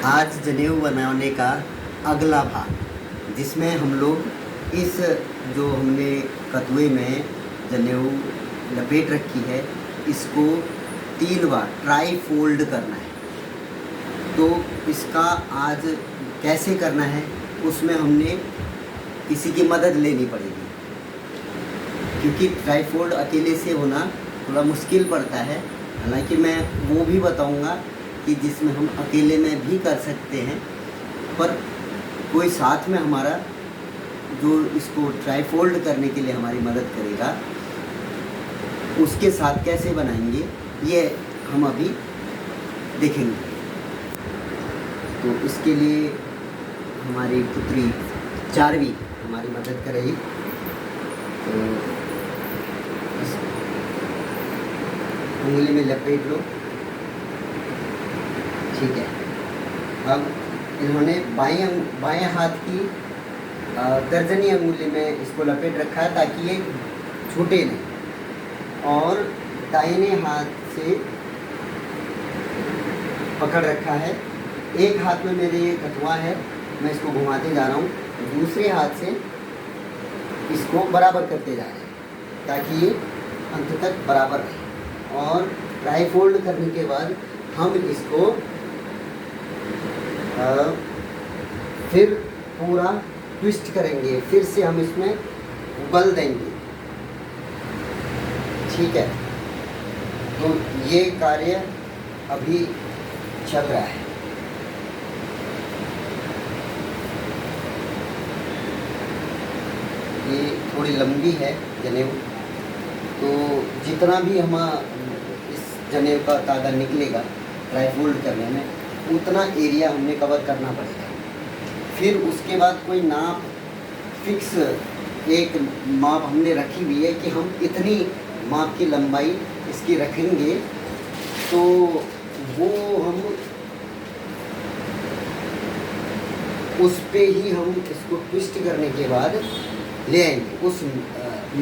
आज जनेऊ बनाने का अगला भाग, जिसमें हम लोग इस जो हमने कतवे में जनेऊ लपेट रखी है इसको 3 बार ट्राई फोल्ड करना है। तो इसका आज कैसे करना है उसमें हमने किसी की मदद लेनी पड़ेगी, क्योंकि ट्राई फोल्ड अकेले से होना थोड़ा मुश्किल पड़ता है। हालांकि मैं वो भी बताऊंगा कि जिसमें हम अकेले में भी कर सकते हैं, पर कोई साथ में हमारा जो इसको ट्राई फोल्ड करने के लिए हमारी मदद करेगा, उसके साथ कैसे बनाएंगे ये हम अभी देखेंगे। तो इसके लिए हमारी पुत्री चारवी हमारी मदद करेगी। तो उंगली में लपेट लो, ठीक है। अब इन्होंने बाएं हाथ की तर्जनी अंगुली में इसको लपेट रखा है ताकि ये छूटे नहीं, और दाहिने हाथ से पकड़ रखा है। एक हाथ में मेरे ये कटवा है, मैं इसको घुमाते जा रहा हूँ, दूसरे हाथ से इसको बराबर करते जा रहे हैं ताकि ये अंत तक बराबर रहे। और ट्राई फोल्ड करने के बाद हम इसको फिर पूरा ट्विस्ट करेंगे, फिर से हम इसमें बल देंगे, ठीक है। तो ये कार्य अभी चल रहा है। ये थोड़ी लंबी है जनेऊ, तो जितना भी हम इस जनेऊ का तागा निकलेगा ट्राई फोल्ड करने में, उतना एरिया हमने कवर करना पड़ेगा। फिर उसके बाद कोई नाप फिक्स एक माप हमने रखी हुई है कि हम इतनी माप की लंबाई इसकी रखेंगे, तो वो हम उस पे ही हम इसको ट्विस्ट करने के बाद ले आएंगे उस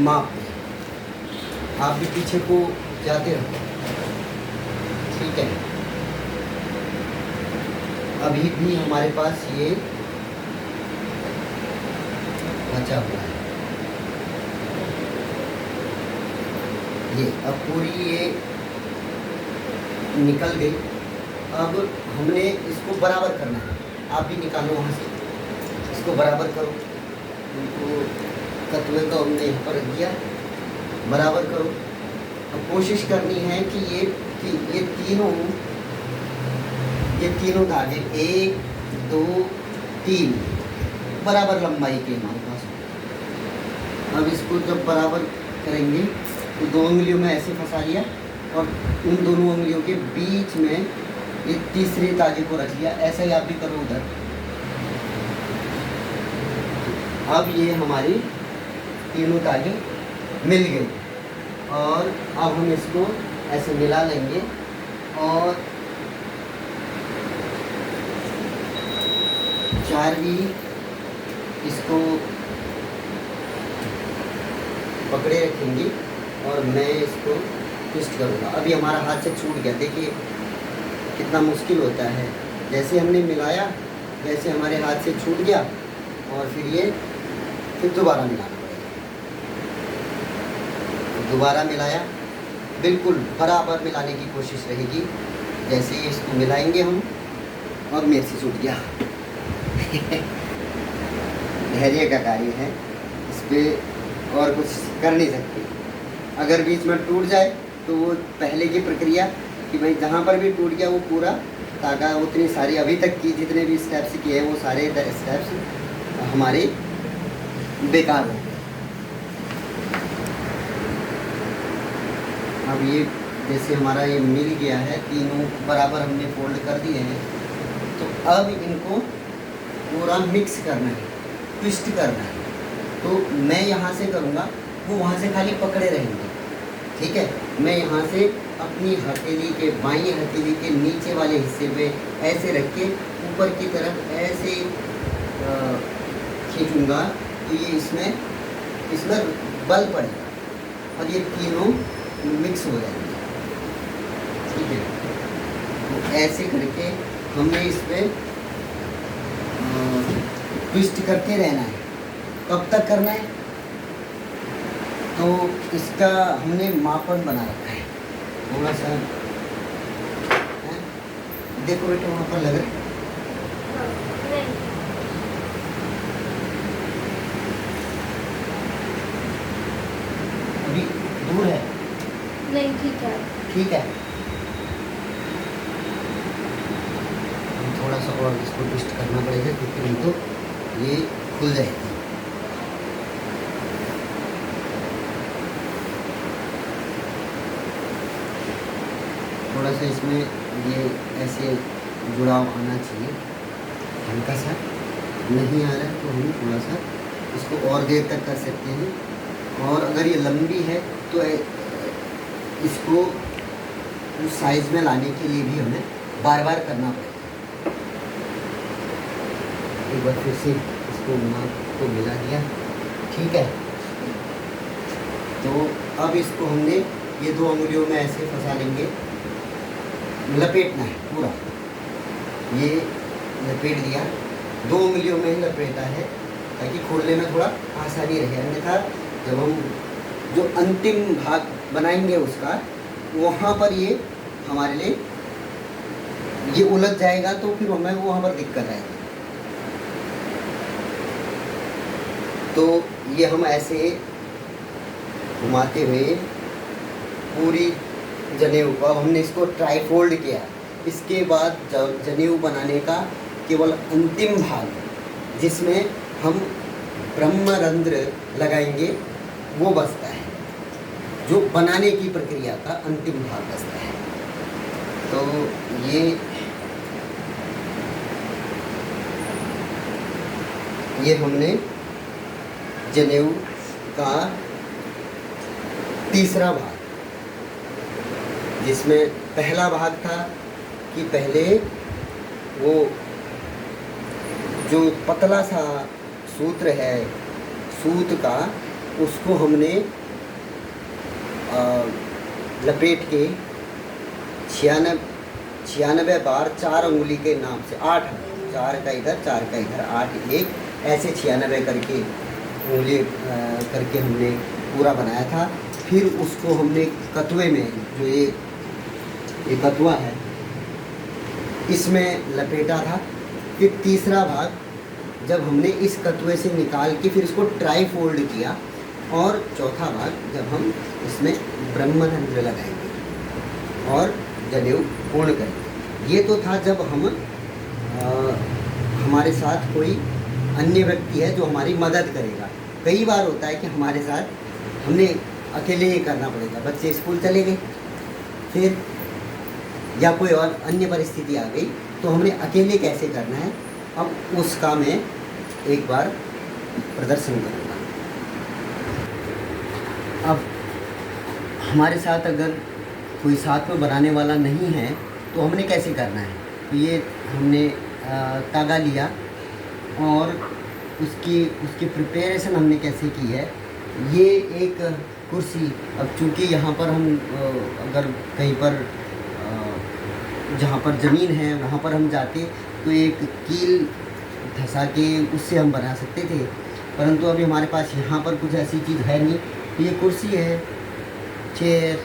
माप में। आप भी पीछे को जाते रहो, ठीक है। अभी भी हमारे पास ये बचा हुआ है, ये अब पूरी ये निकल गई। अब हमने इसको बराबर करना है। आप भी निकालो वहाँ से, इसको बराबर करो। उनको कतवे को हमने यहाँ पर रख दिया, बराबर करो। अब कोशिश करनी है कि ये तीनों धागे 1 2 3 बराबर लंबाई के हमारे पास। अब इसको जब बराबर करेंगे तो 2 उंगलियों में ऐसे फंसा लिया, और उन दोनों उंगलियों के बीच में ये तीसरे धागे को रख लिया। ऐसा ही आप भी करो उधर। अब ये हमारी तीनों धागे मिल गए, और अब हम इसको ऐसे मिला लेंगे और चारवी इसको पकड़े रखेंगे और मैं इसको ट्विस्ट करूँगा। अभी हमारा हाथ से छूट गया, देखिए कितना मुश्किल होता है। जैसे हमने मिलाया वैसे हमारे हाथ से छूट गया, और फिर दोबारा मिलाना पड़ेगा। दोबारा मिलाया, बिल्कुल बराबर मिलाने की कोशिश रहेगी। जैसे ही इसको मिलाएंगे हम, और मेरे से छूट गया। धैर्य का कार्य है, इस पर और कुछ कर नहीं सकते। अगर बीच में टूट जाए तो वो पहले की प्रक्रिया कि भाई जहाँ पर भी टूट गया वो पूरा तागा, उतनी सारी अभी तक की जितने भी स्टेप्स किए हैं वो सारे स्टेप्स हमारे बेकार हो गए। अब ये जैसे हमारा ये मिल गया है, तीनों बराबर हमने फोल्ड कर दिए हैं, तो अब इनको पूरा मिक्स करना है, ट्विस्ट करना है। तो मैं यहाँ से करूँगा, वो वहाँ से खाली पकड़े रहेंगे, ठीक है। मैं यहाँ से अपनी हथेली के बाईं हथेली के नीचे वाले हिस्से पे ऐसे रख के ऊपर की तरफ ऐसे खींचूँगा, तो ये इसमें बल पड़ेगा और ये तीनों मिक्स हो जाएंगे, ठीक है। तो ऐसे करके हमें इस पर ट्विस्ट करते रहना है। कब तक करना है? तो इसका हमने मापन बना रखा है थोड़ा सा है? देखो बेटा वहाँ पर लग रहा है। अभी दूर है? नहीं, ठीक है। ठीक है, थोड़ा सा और इसको ट्विस्ट करना पड़ेगा क्योंकि नहीं तो ये खुल जाएगी। थोड़ा सा इसमें ये ऐसे जुड़ाव आना चाहिए, हल्का सा नहीं आ रहा है तो हम थोड़ा सा इसको और देर तक कर सकते हैं। और अगर ये लंबी है तो इसको उस साइज़ में लाने के लिए भी हमें बार बार करना पड़ेगा। एक बार फिर से इसको माप को मिला दिया, ठीक है। तो अब इसको हमने ये 2 उंगलियों में ऐसे फंसा लेंगे, लपेटना है पूरा। ये लपेट दिया, 2 उंगलियों में ही लपेटा है ताकि खोलने में थोड़ा आसानी रहे। अन्यथा जब हम जो अंतिम भाग बनाएंगे उसका, वहाँ पर ये हमारे लिए ये उलझ जाएगा तो फिर हमें वहाँ पर दिक्कत आएगी। तो ये हम ऐसे घुमाते हुए पूरी जनेऊ को, अब हमने इसको ट्राईफोल्ड किया। इसके बाद जब जनेऊ बनाने का केवल अंतिम भाग जिसमें हम ब्रह्मरंध्र लगाएंगे वो बचता है, जो बनाने की प्रक्रिया का अंतिम भाग बचता है। तो ये हमने जनेऊ का तीसरा भाग, जिसमें पहला भाग था कि पहले वो जो पतला सा सूत्र है सूत का, उसको हमने लपेट के 96 बार 4 उंगली के नाम से 8, 4 का इधर 4 का इधर 8 1 ऐसे 96 करके उंगली करके हमने पूरा बनाया था। फिर उसको हमने कतवे में, जो ये कतवा है, इसमें लपेटा था। फिर तीसरा भाग जब हमने इस कतवे से निकाल के फिर इसको ट्राईफोल्ड किया, और चौथा भाग जब हम इसमें ब्रह्मरंध्र लगाएंगे और जनेऊ पूर्ण करेंगे। ये तो था जब हम हमारे साथ कोई अन्य व्यक्ति है जो हमारी मदद करेगा। कई बार होता है कि हमारे साथ हमने अकेले ही करना पड़ेगा, बच्चे स्कूल चले गए फिर, या कोई और अन्य परिस्थिति आ गई, तो हमने अकेले कैसे करना है, अब उसका मैं एक बार प्रदर्शन करूँगा। अब हमारे साथ अगर कोई साथ में बनाने वाला नहीं है तो हमने कैसे करना है। तो ये हमने तागा लिया और उसकी प्रिपरेशन हमने कैसे की है। ये एक कुर्सी, अब चूँकि यहाँ पर हम अगर कहीं पर जहाँ पर ज़मीन है वहाँ पर हम जाते तो एक कील धंसा के उससे हम बना सकते थे, परंतु अभी हमारे पास यहाँ पर कुछ ऐसी चीज़ है नहीं। तो ये कुर्सी है, चेयर,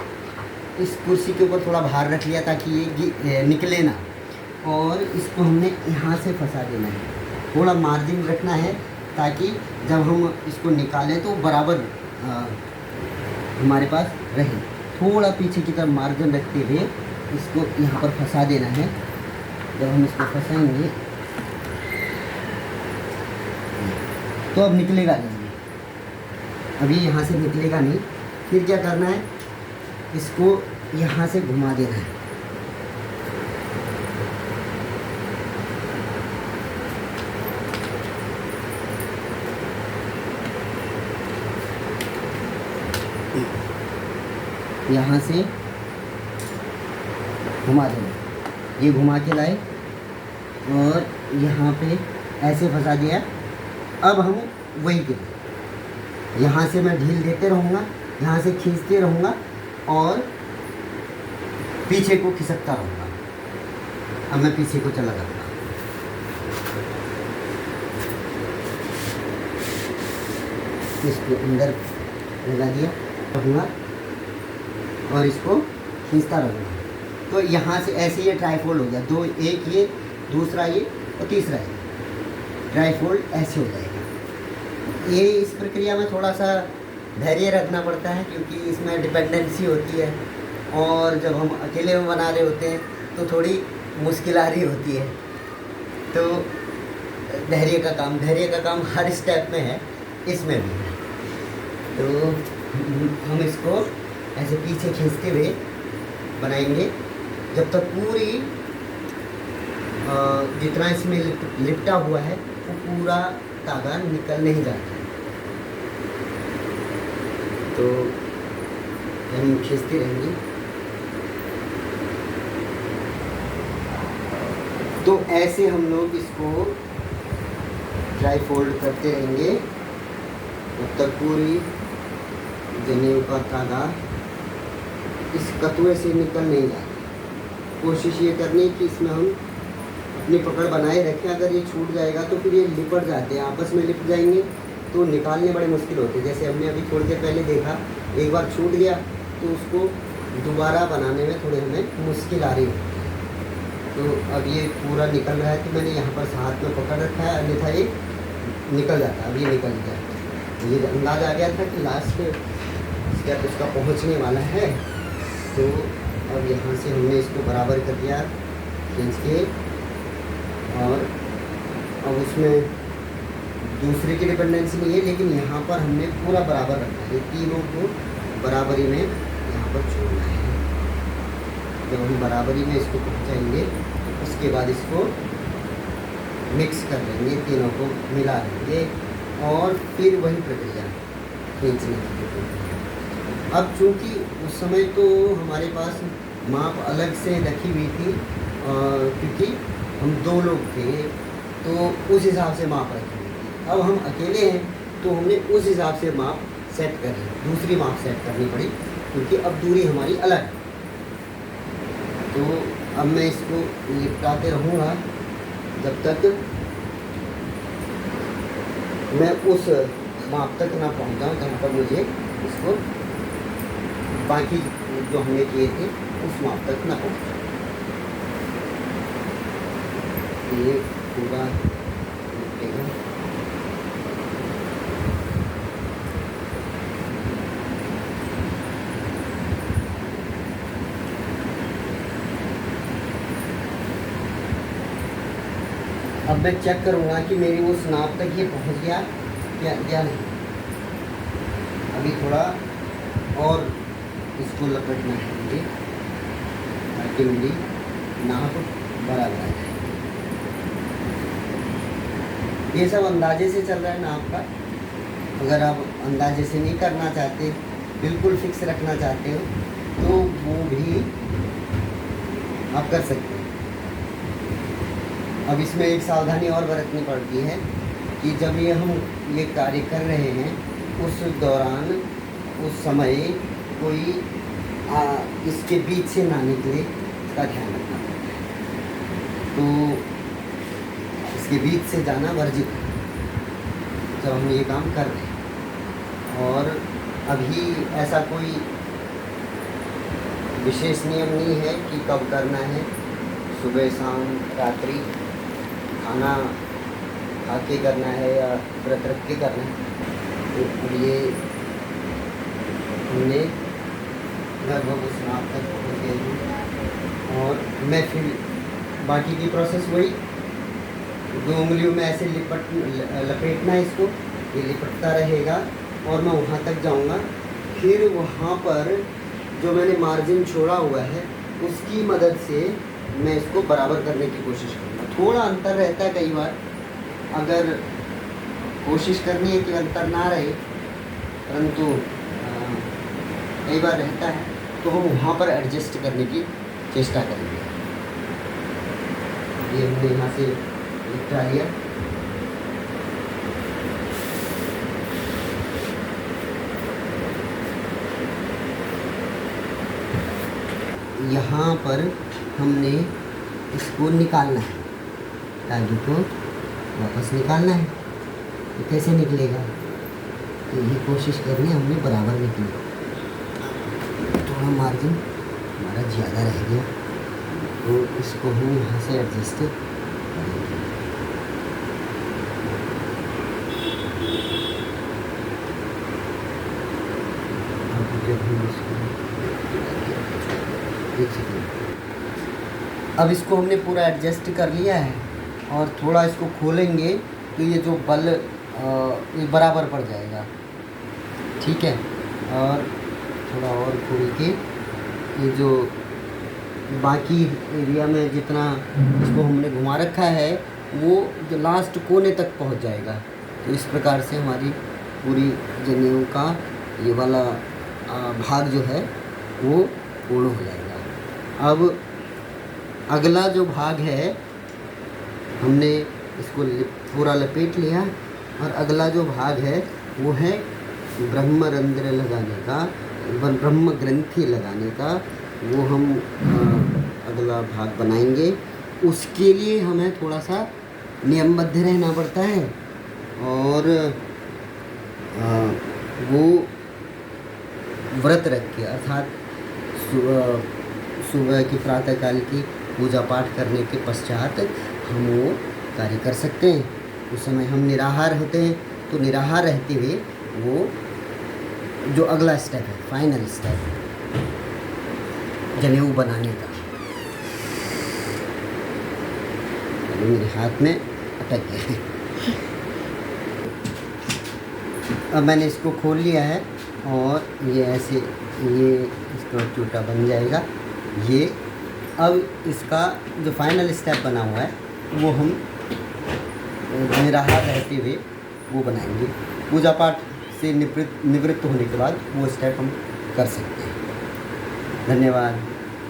इस कुर्सी के ऊपर थोड़ा भार रख लिया ताकि ये निकले ना, और इसको हमने यहाँ से फंसा देना है। थोड़ा मार्जिन रखना है ताकि जब हम इसको निकालें तो बराबर हमारे पास रहे। थोड़ा पीछे की तरफ मार्जिन रखते हुए इसको यहाँ पर फंसा देना है। जब हम इसको फंसाएंगे तो अब निकलेगा नहीं, अभी यहाँ से निकलेगा नहीं। फिर क्या करना है, इसको यहाँ से घुमा देना है। यहाँ से घुमा देना, ये घुमा के लाए और यहाँ पे ऐसे फंसा दिया। अब हम वही करें, यहाँ से मैं ढील देते रहूँगा, यहाँ से खींचते रहूँगा और पीछे को खिसकता रहूँगा। अब मैं पीछे को चला जाऊँगा। इसको अंदर लगा दिया रहूँगा और इसको खींचता रहूँगा। तो यहाँ से ऐसे ये ट्राईफोल्ड हो गया, दो, एक ये, दूसरा ये और तीसरा ये ट्राईफोल्ड ऐसे हो जाएगा। ये इस प्रक्रिया में थोड़ा सा धैर्य रखना पड़ता है क्योंकि इसमें डिपेंडेंसी होती है और जब हम अकेले में बना रहे होते हैं तो थोड़ी मुश्किल आ रही होती है। तो धैर्य का काम हर स्टेप में है, इसमें भी है। तो हम इसको ऐसे पीछे खींचते हुए बनाएंगे जब तक पूरी जितना इसमें लिपटा हुआ है वो पूरा धागा निकल नहीं जाता। तो हम खींचते रहेंगे। तो ऐसे हम लोग इसको ट्राईफोल्ड करते रहेंगे तब तक पूरी जनेऊ का धागा इस कतवे से निकल नहीं जाता। कोशिश ये करनी कि इसमें हम अपनी पकड़ बनाए रखें। अगर ये छूट जाएगा तो फिर ये लिपट जाते हैं, आपस में लिपट जाएंगे तो निकालने बड़े मुश्किल होते हैं। जैसे हमने अभी थोड़ी देर पहले देखा, एक बार छूट गया तो उसको दोबारा बनाने में थोड़ी हमें मुश्किल आ रही है। तो अब ये पूरा निकल रहा है तो मैंने यहाँ पर हाथ में पकड़ रखा है, अन्यथा ये निकल जाता। अब ये निकल गया, ये अंदाज़ आ गया था कि लास्ट स्टेप उसका पहुँचने वाला है। तो अब यहाँ से हमने इसको बराबर कर दिया खींच के, और अब उसमें दूसरे की डिपेंडेंसी नहीं है, लेकिन यहाँ पर हमने पूरा बराबर रखा है। ये तीनों को बराबरी में यहाँ पर छोड़ना है। जब हम बराबरी में इसको पहुँचाएंगे उसके बाद इसको मिक्स कर लेंगे, तीनों को मिला लेंगे और फिर वही प्रक्रिया खींचने की प्रक्रिया। अब चूँकि उस समय तो हमारे पास माप अलग से रखी हुई थी क्योंकि हम 2 लोग थे तो उस हिसाब से माप रखी हुई थी। अब हम अकेले हैं तो हमने उस हिसाब से माप सेट करी, दूसरी माप सेट करनी पड़ी क्योंकि अब दूरी हमारी अलग है। तो अब मैं इसको लिपटाते रहूँगा जब तक मैं उस माप तक ना पहुँच जाऊँ जहाँ पर मुझे इसको बाकी जो हमने किए थे उस माप तक ना पहुँच जाऊँ। ये पूरा लिपेगा। अब मैं चेक करूँगा कि मेरी उस नाप तक ये पहुँच गया या नहीं। अभी थोड़ा और इसको लपेटना है मुझे ताकि मेरी नाप बराबर आ जाए। ये सब अंदाजे से चल रहा है नाप का। अगर आप अंदाजे से नहीं करना चाहते, बिल्कुल फिक्स रखना चाहते हो तो वो भी आप कर सकते हैं। अब इसमें एक सावधानी और बरतनी पड़ती है कि जब हम ये कार्य कर रहे हैं उस दौरान उस समय कोई इसके बीच से ना निकले, इसका ध्यान रखना पड़ता है। तो इसके बीच से जाना वर्जित है जब हम ये काम कर रहे हैं। और अभी ऐसा कोई विशेष नियम नहीं है कि कब करना है, सुबह शाम रात्रि खाना खा के करना है या व्रत रख के करना है। तो अब ये हमने लगभग उस नाप तक पहुँच गए हैं और मैं फिर बाकी की प्रोसेस वही 2 उंगलियों में ऐसे लपेटना है इसको, ये लिपटता रहेगा और मैं वहाँ तक जाऊँगा। फिर वहाँ पर जो मैंने मार्जिन छोड़ा हुआ है उसकी मदद से मैं इसको बराबर करने की कोशिश करूँगा। थोड़ा अंतर रहता है कई बार, अगर कोशिश करनी है कि अंतर ना रहे, परंतु कई बार रहता है तो हम वहाँ पर एडजस्ट करने की चेष्टा करेंगे। ये हमने यहाँ से लिपटा लिया। यहाँ पर हमने इसको निकालना है, धागे को वापस निकालना है। तो कैसे निकलेगा, तो ये कोशिश करनी है हमने बराबर निकले। थोड़ा मार्जिन हमारा ज़्यादा रह गया, तो इसको हम यहाँ से एडजस्ट करेंगे। जब हम इसको देख सकें, अब इसको हमने पूरा एडजस्ट कर लिया है और थोड़ा इसको खोलेंगे तो ये जो बल ये बराबर पड़ जाएगा, ठीक है। और थोड़ा और खोल के ये जो बाकी एरिया में जितना इसको हमने घुमा रखा है वो जो लास्ट कोने तक पहुंच जाएगा। तो इस प्रकार से हमारी पूरी जनेऊ का ये वाला भाग जो है वो पूर्ण हो जाएगा। अब अगला जो भाग है हमने इसको पूरा लपेट लिया और अगला जो भाग है वो है ब्रह्मरंध्र लगाने का, ब्रह्म ग्रंथि लगाने का। वो हम अगला भाग बनाएंगे। उसके लिए हमें थोड़ा सा नियमबद्ध रहना पड़ता है और वो व्रत रख के, अर्थात सुबह की प्रातःकाल की पूजा पाठ करने के पश्चात हम वो कार्य कर सकते हैं। उस समय हम निराहार होते हैं, तो निराहार रहते हुए वो जो अगला स्टेप है, फाइनल स्टेप जनेऊ बनाने का, मेरे हाथ में अटक गया है। अब मैंने इसको खोल लिया है और ये ऐसे ये इसका टूटा बन जाएगा। ये अब इसका जो फाइनल स्टेप बना हुआ है वो हम निराहार रहते हुए वो बनाएंगे। पूजा पाठ से निवृत्त होने के बाद वो स्टेप हम कर सकते हैं। धन्यवाद।